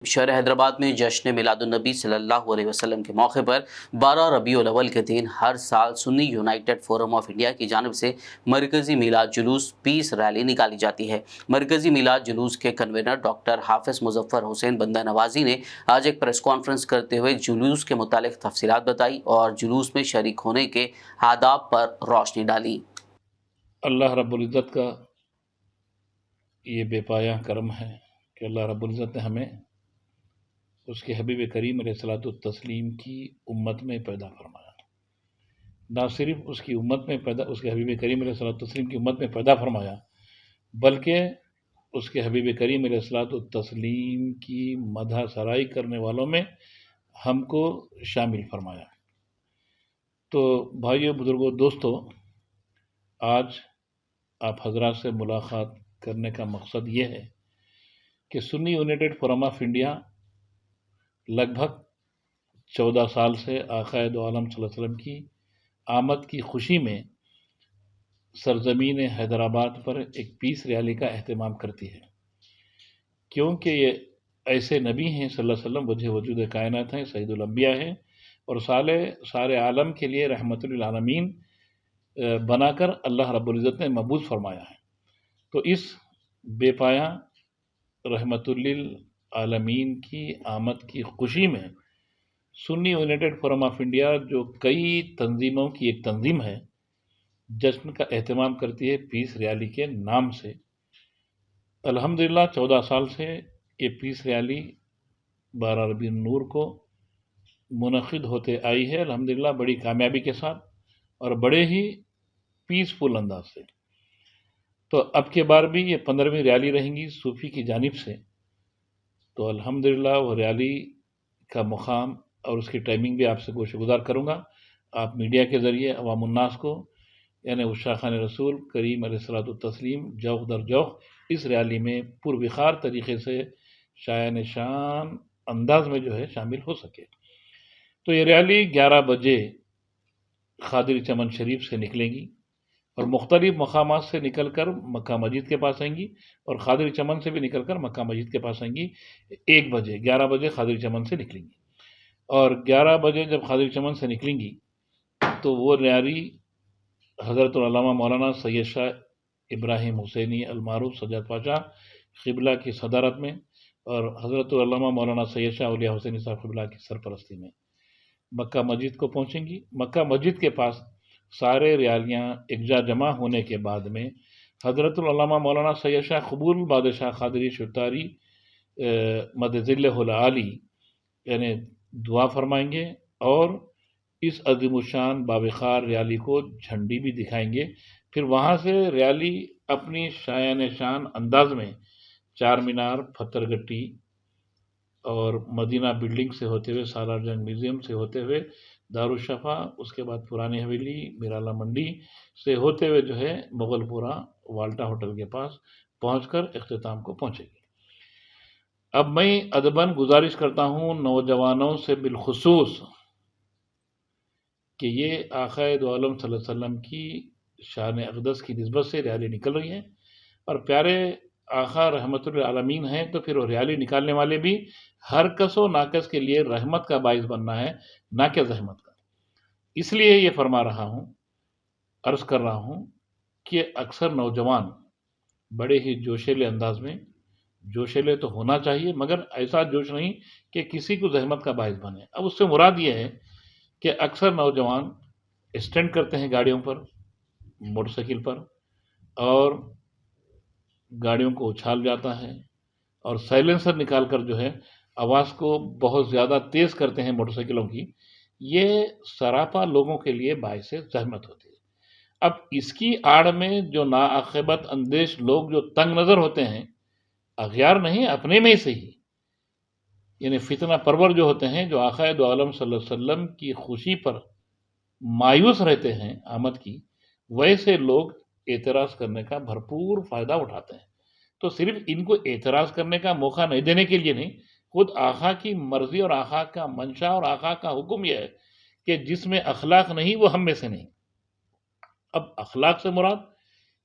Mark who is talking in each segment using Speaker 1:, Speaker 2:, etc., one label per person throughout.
Speaker 1: شہر حیدرآباد میں جشن میلاد النبی صلی اللہ علیہ وسلم کے موقع پر 12 ربیع الاول کے دن ہر سال سنی یونائیٹڈ فورم آف انڈیا کی جانب سے مرکزی میلاد جلوس پیس ریلی نکالی جاتی ہے۔ مرکزی میلاد جلوس کے کنوینر ڈاکٹر حافظ مظفر حسین بندہ نوازی نے آج ایک پریس کانفرنس کرتے ہوئے جلوس کے متعلق تفصیلات بتائی اور جلوس میں شریک ہونے کے آداب پر روشنی ڈالی۔
Speaker 2: اللہ رب العزت کا یہ بے پایہ کرم ہے کہ اللہ رب العزت نے ہمیں اس کے حبیب کریم علیہ الصلوۃ والتسلیم کی امت میں پیدا فرمایا۔ نہ صرف اس کی امت میں اس کے حبیب کریم علیہ الصلوۃ والتسلیم کی امت میں پیدا فرمایا، بلکہ اس کے حبیب کریم علیہ الصلوۃ والتسلیم کی مدح سرائی کرنے والوں میں ہم کو شامل فرمایا۔ تو بھائیو، بزرگوں، دوستو، آج آپ حضرات سے ملاقات کرنے کا مقصد یہ ہے کہ سنی یونائیٹڈ فورم آف انڈیا لگ بھگ 14 سال سے آقا دو عالم صلی اللہ علیہ وسلم کی آمد کی خوشی میں سرزمین حیدرآباد پر ایک پیس ریلی کا اہتمام کرتی ہے، کیونکہ یہ ایسے نبی ہیں صلی اللہ علیہ وسلم، وجہ وجود کائنات ہیں، سید الانبیاء ہیں، اور سارے عالم کے لیے رحمت للعالمین بنا کر اللہ رب العزت نے مبعوث فرمایا ہے۔ تو اس بے پایہ رحمت للعالمین کی آمد کی خوشی میں سنی یونائیٹڈ فورم آف انڈیا، جو کئی تنظیموں کی ایک تنظیم ہے، جشن کا اہتمام کرتی ہے پیس ریلی کے نام سے۔ الحمدللہ 14 سال سے یہ پیس ریلی 12 ربیع النور کو منعقد ہوتے آئی ہے، الحمدللہ بڑی کامیابی کے ساتھ اور بڑے ہی پیسفل انداز سے۔ تو اب کے بار بھی یہ 15ویں ریلی رہیں گی صوفی کی جانب سے۔ تو الحمدللہ وہ ریلی کا مقام اور اس کی ٹائمنگ بھی آپ سے گوشہ گزار کروں گا۔ آپ میڈیا کے ذریعے عوام الناس کو، یعنی عشاقان رسول کریم علیہ الصلوۃ والتسلیم جوق در جوق اس ریلی میں پروخار طریقے سے شایان شان انداز میں جو ہے شامل ہو سکے۔ تو یہ ریلی 11 بجے خادری چمن شریف سے نکلیں گی اور مختلف مقامات سے نکل کر مکہ مسجد کے پاس آئیں گی، اور خادری چمن سے بھی نکل کر مکہ مسجد کے پاس آئیں گی 1 بجے 11 بجے خادری چمن سے نکلیں گی۔ اور 11 بجے جب خادری چمن سے نکلیں گی تو وہ ریلی حضرت العلامہ مولانا سید شاہ ابراہیم حسینی المعروف سجاد پاشا قبلہ کی صدارت میں اور حضرت العلامہ مولانا سید شاہ اولیاء حسینی صاحب قبلہ کی سرپرستی میں مکہ مسجد کو پہنچیں گی۔ مکہ مسجد کے پاس سارے ریالیاں یکجا جمع ہونے کے بعد میں حضرت العلامہ مولانا سید شاہ قبول بادشاہ قادری شتاری مدذلہ العالی یعنی دعا فرمائیں گے اور اس عظیم الشان باوقار ریالی کو جھنڈی بھی دکھائیں گے۔ پھر وہاں سے ریالی اپنی شایان شان انداز میں چار مینار، پتھر گٹی اور مدینہ بلڈنگ سے ہوتے ہوئے، سالار جنگ میوزیم سے ہوتے ہوئے دارالشفا، اس کے بعد پرانی حویلی، میرالا منڈی سے ہوتے ہوئے جو ہے مغل پورہ والٹا ہوٹل کے پاس پہنچ کر اختتام کو پہنچے گی۔ اب میں ادباً گزارش کرتا ہوں نوجوانوں سے بالخصوص کہ یہ آقا دو عالم صلی اللہ علیہ وسلم کی شان اقدس کی نسبت سے ریالی نکل رہی ہے، اور پیارے آقا رحمت للعالمین ہیں، تو پھر وہ ریالی نکالنے والے بھی ہر کس و ناکس کے لیے رحمت کا باعث بننا ہے، نہ کہ زحمت کا۔ اس لیے یہ فرما رہا ہوں، عرض کر رہا ہوں کہ اکثر نوجوان بڑے ہی جوشیلے انداز میں، جوشیلے تو ہونا چاہیے مگر ایسا جوش نہیں کہ کسی کو زحمت کا باعث بنے۔ اب اس سے مراد یہ ہے کہ اکثر نوجوان اسٹنٹ کرتے ہیں گاڑیوں پر، موٹر سائیکل پر، اور گاڑیوں کو اچھال جاتا ہے اور سائلنسر نکال کر جو ہے آواز کو بہت زیادہ تیز کرتے ہیں موٹر سائیکلوں کی۔ یہ سراپا لوگوں کے لیے باعث زحمت ہوتی ہے۔ اب اس کی آڑ میں جو ناعاقبت اندیش لوگ جو تنگ نظر ہوتے ہیں، اغیار نہیں اپنے میں سے ہی، یعنی فتنہ پرور جو ہوتے ہیں، جو آقا دو عالم صلی اللہ علیہ وسلم کی خوشی پر مایوس رہتے ہیں آمد کی، ویسے لوگ اعتراض کرنے کا بھرپور فائدہ اٹھاتے ہیں۔ تو صرف ان کو اعتراض کرنے کا موقع نہیں دینے کے لیے نہیں، خود آقا کی مرضی اور آقا کا منشا اور آقا کا حکم یہ ہے کہ جس میں اخلاق نہیں وہ ہم میں سے نہیں۔ اب اخلاق سے مراد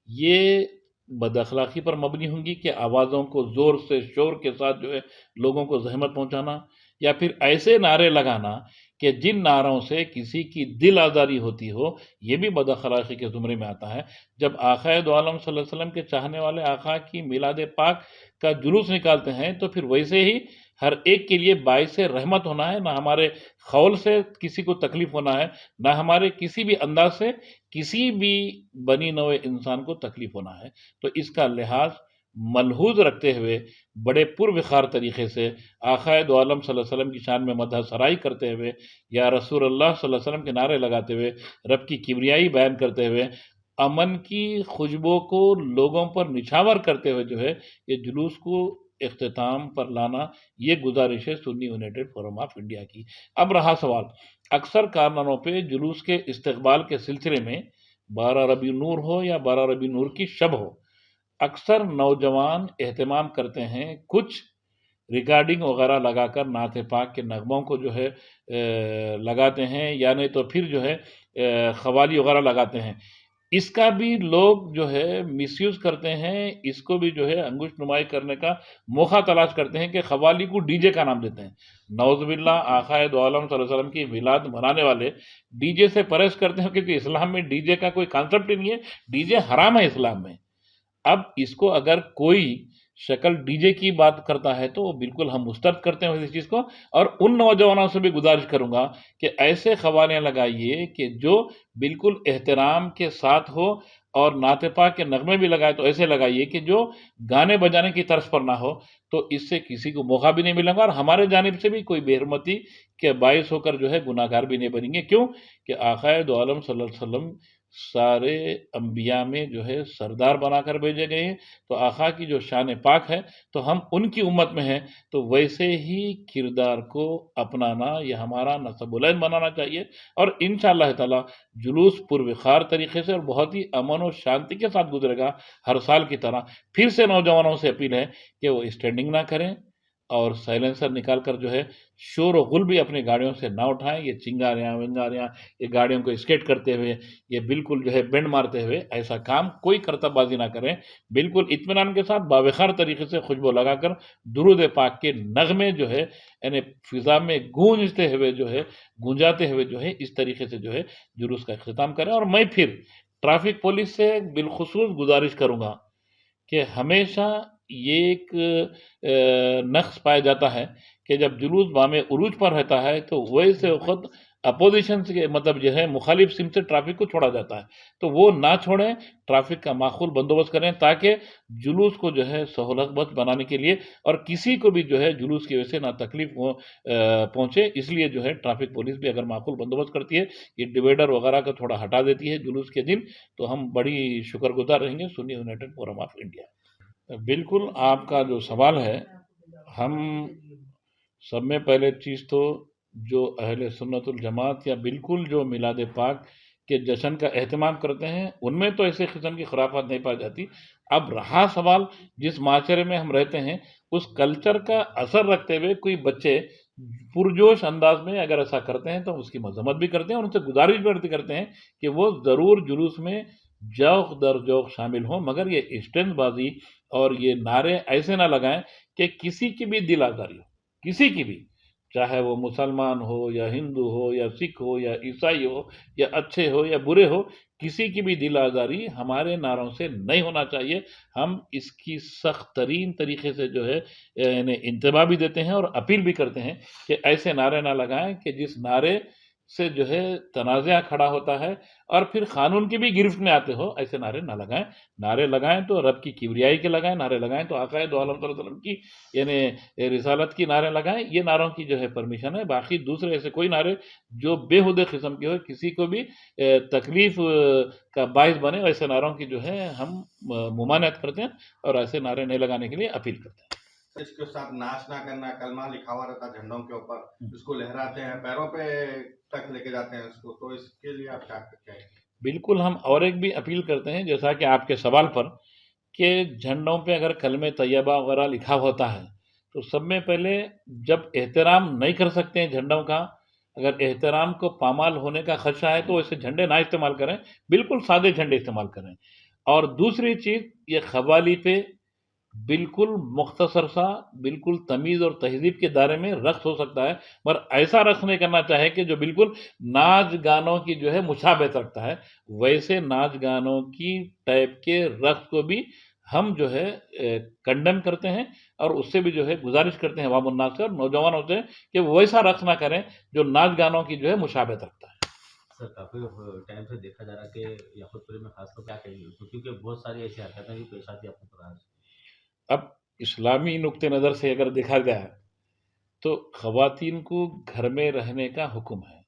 Speaker 2: یہ بد اخلاقی پر مبنی ہوں گی کہ آوازوں کو زور سے شور کے ساتھ جو ہے لوگوں کو زحمت پہنچانا، یا پھر ایسے نعرے لگانا کہ جن نعروں سے کسی کی دل آزاری ہوتی ہو، یہ بھی بد اخلاقی کے زمرے میں آتا ہے۔ جب آقا دو عالم صلی اللہ علیہ وسلم کے چاہنے والے آقا کی میلاد پاک کا جلوس نکالتے ہیں تو پھر ویسے ہی ہر ایک کے لیے باعث رحمت ہونا ہے، نہ ہمارے قول سے کسی کو تکلیف ہونا ہے، نہ ہمارے کسی بھی انداز سے کسی بھی بنی نوع انسان کو تکلیف ہونا ہے۔ تو اس کا لحاظ ملحوظ رکھتے ہوئے بڑے پروقار طریقے سے آقا دو عالم صلی اللہ علیہ وسلم کی شان میں مدح سرائی کرتے ہوئے، یا رسول اللہ صلی اللہ علیہ وسلم کے نعرے لگاتے ہوئے، رب کی کبریائی بیان کرتے ہوئے، امن کی خوشبو کو لوگوں پر نچھاور کرتے ہوئے جو ہے یہ جلوس کو اختتام پر لانا، یہ گزارش ہے سنی یونائٹڈ فورم آف انڈیا کی۔ اب رہا سوال، اکثر کارناموں پہ جلوس کے استقبال کے سلسلے میں 12 ربیع نور ہو یا 12 ربیع نور کی شب ہو، اکثر نوجوان اہتمام کرتے ہیں، کچھ ریکارڈنگ وغیرہ لگا کر نعت پاک کے نغموں کو جو ہے لگاتے ہیں، یا نہیں تو پھر جو ہے قوالی وغیرہ لگاتے ہیں۔ اس کا بھی لوگ جو ہے مس یوز کرتے ہیں، اس کو بھی جو ہے انگشت نمائی کرنے کا موقع تلاش کرتے ہیں کہ قوالی کو ڈی جے کا نام دیتے ہیں۔ نعوذ باللہ، آقا دو عالم صلی اللہ علیہ وسلم کی میلاد منانے والے ڈی جے سے پرہیز کرتے ہیں، کیونکہ اسلام میں ڈی جے کا کوئی کانسیپٹ ہی نہیں ہے، ڈی جے حرام ہے اسلام میں۔ اب اس کو اگر کوئی شکل ڈی جے کی بات کرتا ہے تو بالکل ہم مسترد کرتے ہیں اس چیز کو، اور ان نوجوانوں سے بھی گزارش کروں گا کہ ایسے قوالیاں لگائیے کہ جو بالکل احترام کے ساتھ ہو، اور نعت پاک کے نغمے بھی لگائے تو ایسے لگائیے کہ جو گانے بجانے کی طرز پر نہ ہو، تو اس سے کسی کو موقع بھی نہیں ملے گا، اور ہمارے جانب سے بھی کوئی بے حرمتی کے باعث ہو کر جو ہے گناہ گار بھی نہیں بنیں گے۔ کیوں کہ آقا دو عالم صلی اللہ علیہ وسلم سارے انبیاء میں جو ہے سردار بنا کر بھیجے گئے ہیں، تو آقا کی جو شان پاک ہے تو ہم ان کی امت میں ہیں، تو ویسے ہی کردار کو اپنانا، یہ ہمارا نصب بلند بنانا چاہیے، اور انشاءاللہ تعالی جلوس پروقار طریقے سے اور بہت ہی امن و شانتی کے ساتھ گزرے گا ہر سال کی طرح۔ پھر سے نوجوانوں سے اپیل ہے کہ وہ اسٹینڈنگ نہ کریں، اور سائلنسر نکال کر جو ہے شور و غل بھی اپنی گاڑیوں سے نہ اٹھائیں، یہ چنگاریاں ونگاریاں، یہ گاڑیوں کو اسکیٹ کرتے ہوئے، یہ بالکل جو ہے بینڈ مارتے ہوئے ایسا کام کوئی کرتب بازی نہ کریں، بالکل اطمینان کے ساتھ باوقار طریقے سے خوشبو لگا کر درود پاک کے نغمے جو ہے یعنی فضا میں گونجتے ہوئے جو ہے گونجاتے ہوئے جو ہے اس طریقے سے جو ہے جلوس کا اختتام کریں۔ اور میں پھر ٹریفک پولیس سے بالخصوص گزارش کروں گا کہ ہمیشہ یہ ایک نقص پایا جاتا ہے کہ جب جلوس بام عروج پر رہتا ہے تو ویسے وقت اپوزیشن سے مطلب جو ہے مخالف سمت سے ٹریفک کو چھوڑا جاتا ہے، تو وہ نہ چھوڑیں، ٹریفک کا معقول بندوبست کریں تاکہ جلوس کو جو ہے سہولت بخش بنانے کے لیے اور کسی کو بھی جو ہے جلوس کی وجہ سے نہ تکلیف پہنچے، اس لیے جو ہے ٹریفک پولیس بھی اگر معقول بندوبست کرتی ہے، یہ ڈیوائیڈر وغیرہ کا تھوڑا ہٹا دیتی ہے جلوس کے دن، تو ہم بڑی شکر گزار رہیں گے سنی یونائٹڈ فورم آف انڈیا۔ بالکل آپ کا جو سوال ہے، ہم سب میں پہلے چیز تو جو اہل سنت الجماعت یا بالکل جو میلاد پاک کے جشن کا اہتمام کرتے ہیں ان میں تو ایسے قسم کی خرافات نہیں پائی جاتی۔ اب رہا سوال جس معاشرے میں ہم رہتے ہیں اس کلچر کا اثر رکھتے ہوئے کوئی بچے پرجوش انداز میں اگر ایسا کرتے ہیں تو اس کی مذمت بھی کرتے ہیں اور ان سے گزارش بھی کرتے ہیں کہ وہ ضرور جلوس میں جوق در جوق شامل ہوں، مگر یہ اسٹینڈ بازی اور یہ نعرے ایسے نہ لگائیں کہ کسی کی بھی دل آزاری ہو، کسی کی بھی، چاہے وہ مسلمان ہو یا ہندو ہو یا سکھ ہو یا عیسائی ہو یا اچھے ہو یا برے ہو، کسی کی بھی دل آزاری ہمارے نعروں سے نہیں ہونا چاہیے۔ ہم اس کی سخت ترین طریقے سے جو ہے انہیں انتباہ بھی دیتے ہیں اور اپیل بھی کرتے ہیں کہ ایسے نعرے نہ لگائیں کہ جس نعرے سے جو ہے تنازعہ کھڑا ہوتا ہے اور پھر قانون کی بھی گرفت میں آتے ہو، ایسے نعرے نہ لگائیں۔ نعرے لگائیں تو رب کی کبریائی کے لگائیں، نعرے لگائیں تو آقا دو عالم صلی اللہ علیہ وسلم کی یعنی رسالت کی نعرے لگائیں، یہ نعروں کی جو ہے پرمیشن ہے۔ باقی دوسرے ایسے کوئی نعرے جو بے ہودے قسم کے ہو، کسی کو بھی تکلیف کا باعث بنے، ایسے نعروں کی جو ہے ہم ممانعت کرتے ہیں اور ایسے نعرے نہیں لگانے کے لیے اپیل کرتے ہیں۔
Speaker 3: اس کے ساتھ ناچ نہ کرنا، کلمہ لکھا ہوا رہتا جھنڈوں کے اوپر، اس کو لہراتے ہیں، پیروں پہ تک لے کے جاتے ہیں اس کو، تو اس کے لیے آپ کیا کہیں؟
Speaker 2: بالکل ہم اور ایک بھی اپیل کرتے ہیں جیسا کہ آپ کے سوال پر کہ جھنڈوں پہ اگر کلمہ طیبہ وغیرہ لکھا ہوتا ہے تو سب میں پہلے جب احترام نہیں کر سکتے ہیں جھنڈوں کا، اگر احترام کو پامال ہونے کا خدشہ ہے تو ایسے جھنڈے نہ استعمال کریں، بالکل سادے جھنڈے استعمال کریں۔ اور دوسری چیز یہ قوالی پہ بالکل مختصر سا، بالکل تمیز اور تہذیب کے دائرے میں رقص ہو سکتا ہے، مگر ایسا رقص نہیں کرنا چاہے کہ جو بالکل ناچ گانوں کی جو ہے مشابہت رکھتا ہے. ویسے ناچ گانوں کی ٹائپ کے رقص کو بھی ہم جو ہے کنڈم کرتے ہیں، اور اس سے بھی جو ہے گزارش کرتے ہیں عوام الناس سے اور نوجوانوں سے کہ وہ ویسا رقص نہ کریں جو ناچ گانوں کی جو ہے مشابہت رکھتا ہے.
Speaker 4: سر کافی ٹائم سے دیکھا جا رہا ہے کہ یاقوت پوری میں خاص طور کیا کہیں گے، کیونکہ بہت ساری ایسی حرکتیں بھی پیش آتی ہیں آپ کو پتا ہے.
Speaker 2: اب اسلامی نقطۂ نظر سے اگر دیکھا جائے تو خواتین کو گھر میں رہنے کا حکم ہے،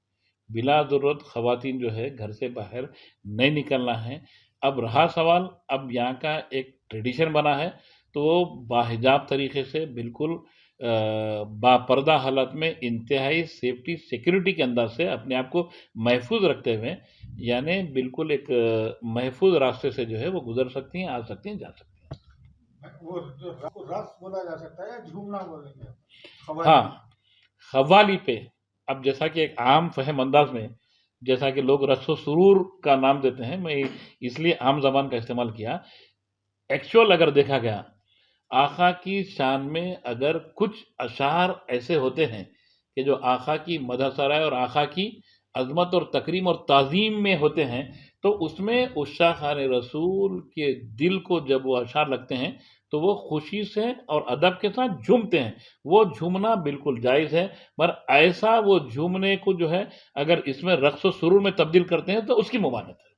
Speaker 2: بلا ضرورت خواتین جو ہے گھر سے باہر نہیں نکلنا ہے. اب رہا سوال، اب یہاں کا ایک ٹریڈیشن بنا ہے تو وہ باحجاب طریقے سے بالکل با پردہ حالت میں انتہائی سیفٹی سیکیورٹی کے انداز سے اپنے آپ کو محفوظ رکھتے ہوئے، یعنی بالکل ایک محفوظ راستے سے جو ہے وہ گزر سکتی ہیں، آ سکتی ہیں، جا سکتی ہیں.
Speaker 5: وہ رقص بولا جا سکتا ہے یا جھومنا بولیں گے؟
Speaker 2: ہاں، قوالی پہ اب جیسا کہ ایک عام فہم انداز میں جیسا کہ لوگ رقص و سرور کا نام دیتے ہیں، میں اس لیے عام زبان کا استعمال کیا. ایکچوئل اگر دیکھا گیا، آقا کی شان میں اگر کچھ اشعار ایسے ہوتے ہیں کہ جو آقا کی مدح سرائے اور آقا کی عظمت اور تکریم اور تعظیم میں ہوتے ہیں، تو اس میں عشاقان رسول کے دل کو جب وہ اشعار لگتے ہیں تو وہ خوشی سے اور ادب کے ساتھ جھومتے ہیں. وہ جھومنا بالکل جائز ہے، مگر ایسا وہ جھومنے کو جو ہے اگر اس میں رقص و سرور میں تبدیل کرتے ہیں تو اس کی ممانعت ہے.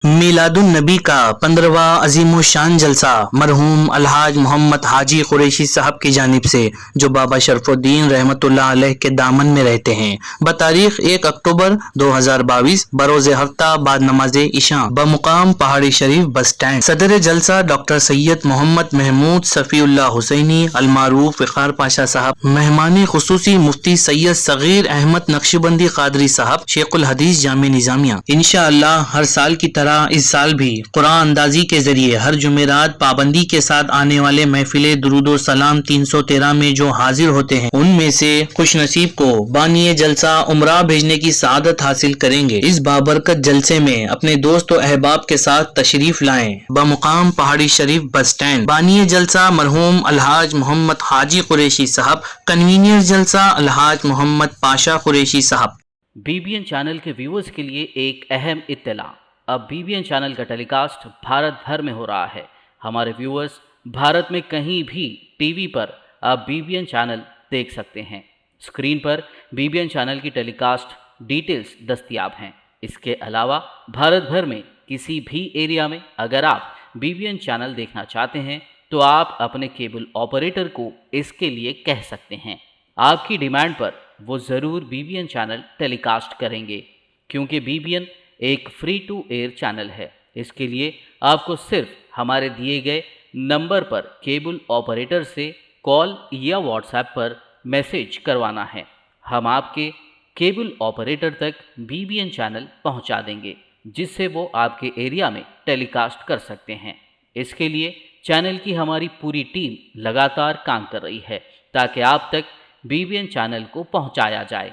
Speaker 6: میلاد النبی کا 15واں عظیم الشان جلسہ مرحوم الحاج محمد حاجی قریشی صاحب کی جانب سے، جو بابا شرف الدین رحمت اللہ علیہ کے دامن میں رہتے ہیں، بتاریخ 1 اکتوبر 2022 بروز ہفتہ بعد نماز عشاء بمقام پہاڑی شریف بس اسٹینڈ. صدر جلسہ ڈاکٹر سید محمد محمود صفی اللہ حسینی المعروف وقار پاشا صاحب. مہمان خصوصی مفتی سید صغیر احمد نقشبندی قادری صاحب، شیخ الحدیث جامع نظامیہ. انشاءاللہ ہر سال کی طرح اس سال بھی قرآن اندازی کے ذریعے ہر جمعرات پابندی کے ساتھ آنے والے محفل درود و سلام 313 میں جو حاضر ہوتے ہیں، ان میں سے خوش نصیب کو بانی جلسہ عمرہ بھیجنے کی سعادت حاصل کریں گے. اس بابرکت جلسے میں اپنے دوست و احباب کے ساتھ تشریف لائیں. بمقام پہاڑی شریف بس اسٹینڈ. بانی جلسہ مرحوم الحاج محمد حاجی قریشی صاحب. کنوینئر جلسہ الحاج محمد پاشا قریشی صاحب.
Speaker 1: BBN چینل کے ویورز کے لیے ایک اہم اطلاع. اب BBN چینل کا ٹیلی کاسٹ بھارت بھر میں ہو رہا ہے. ہمارے ویورز بھارت میں کہیں بھی ٹی وی پر اب BBN چینل دیکھ سکتے ہیں. اسکرین پر BBN چینل کی ٹیلی کاسٹ ڈیٹیلز دستیاب ہیں. اس کے علاوہ بھارت بھر میں کسی بھی ایریا میں اگر آپ BBN چینل دیکھنا چاہتے ہیں تو آپ اپنے کیبل آپریٹر کو اس کے لیے کہہ سکتے ہیں. آپ کی ڈیمانڈ پر وہ ضرور BBN چینل ٹیلی کاسٹ کریں گے، کیونکہ BBN ایک فری ٹو ایئر چینل ہے. اس کے لیے آپ کو صرف ہمارے دیے گئے نمبر پر کیبل آپریٹر سے کال یا واٹس ایپ پر میسیج کروانا ہے. ہم آپ کے کیبل آپریٹر تک BBN چینل پہنچا دیں گے، جس سے وہ آپ کے ایریا میں ٹیلی کاسٹ کر سکتے ہیں. اس کے لیے چینل کی ہماری پوری ٹیم لگاتار کام کر رہی ہے تاکہ آپ تک BBN چینل کو پہنچایا جائے.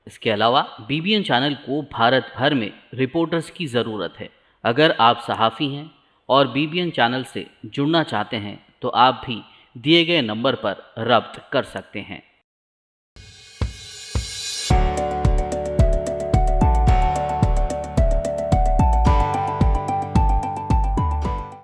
Speaker 1: اس کے علاوہ BBN چینل کو بھارت بھر میں رپورٹرز کی ضرورت ہے. اگر آپ صحافی ہیں اور BBN چینل سے جڑنا چاہتے ہیں تو آپ بھی دیے گئے نمبر پر رابطہ کر سکتے ہیں.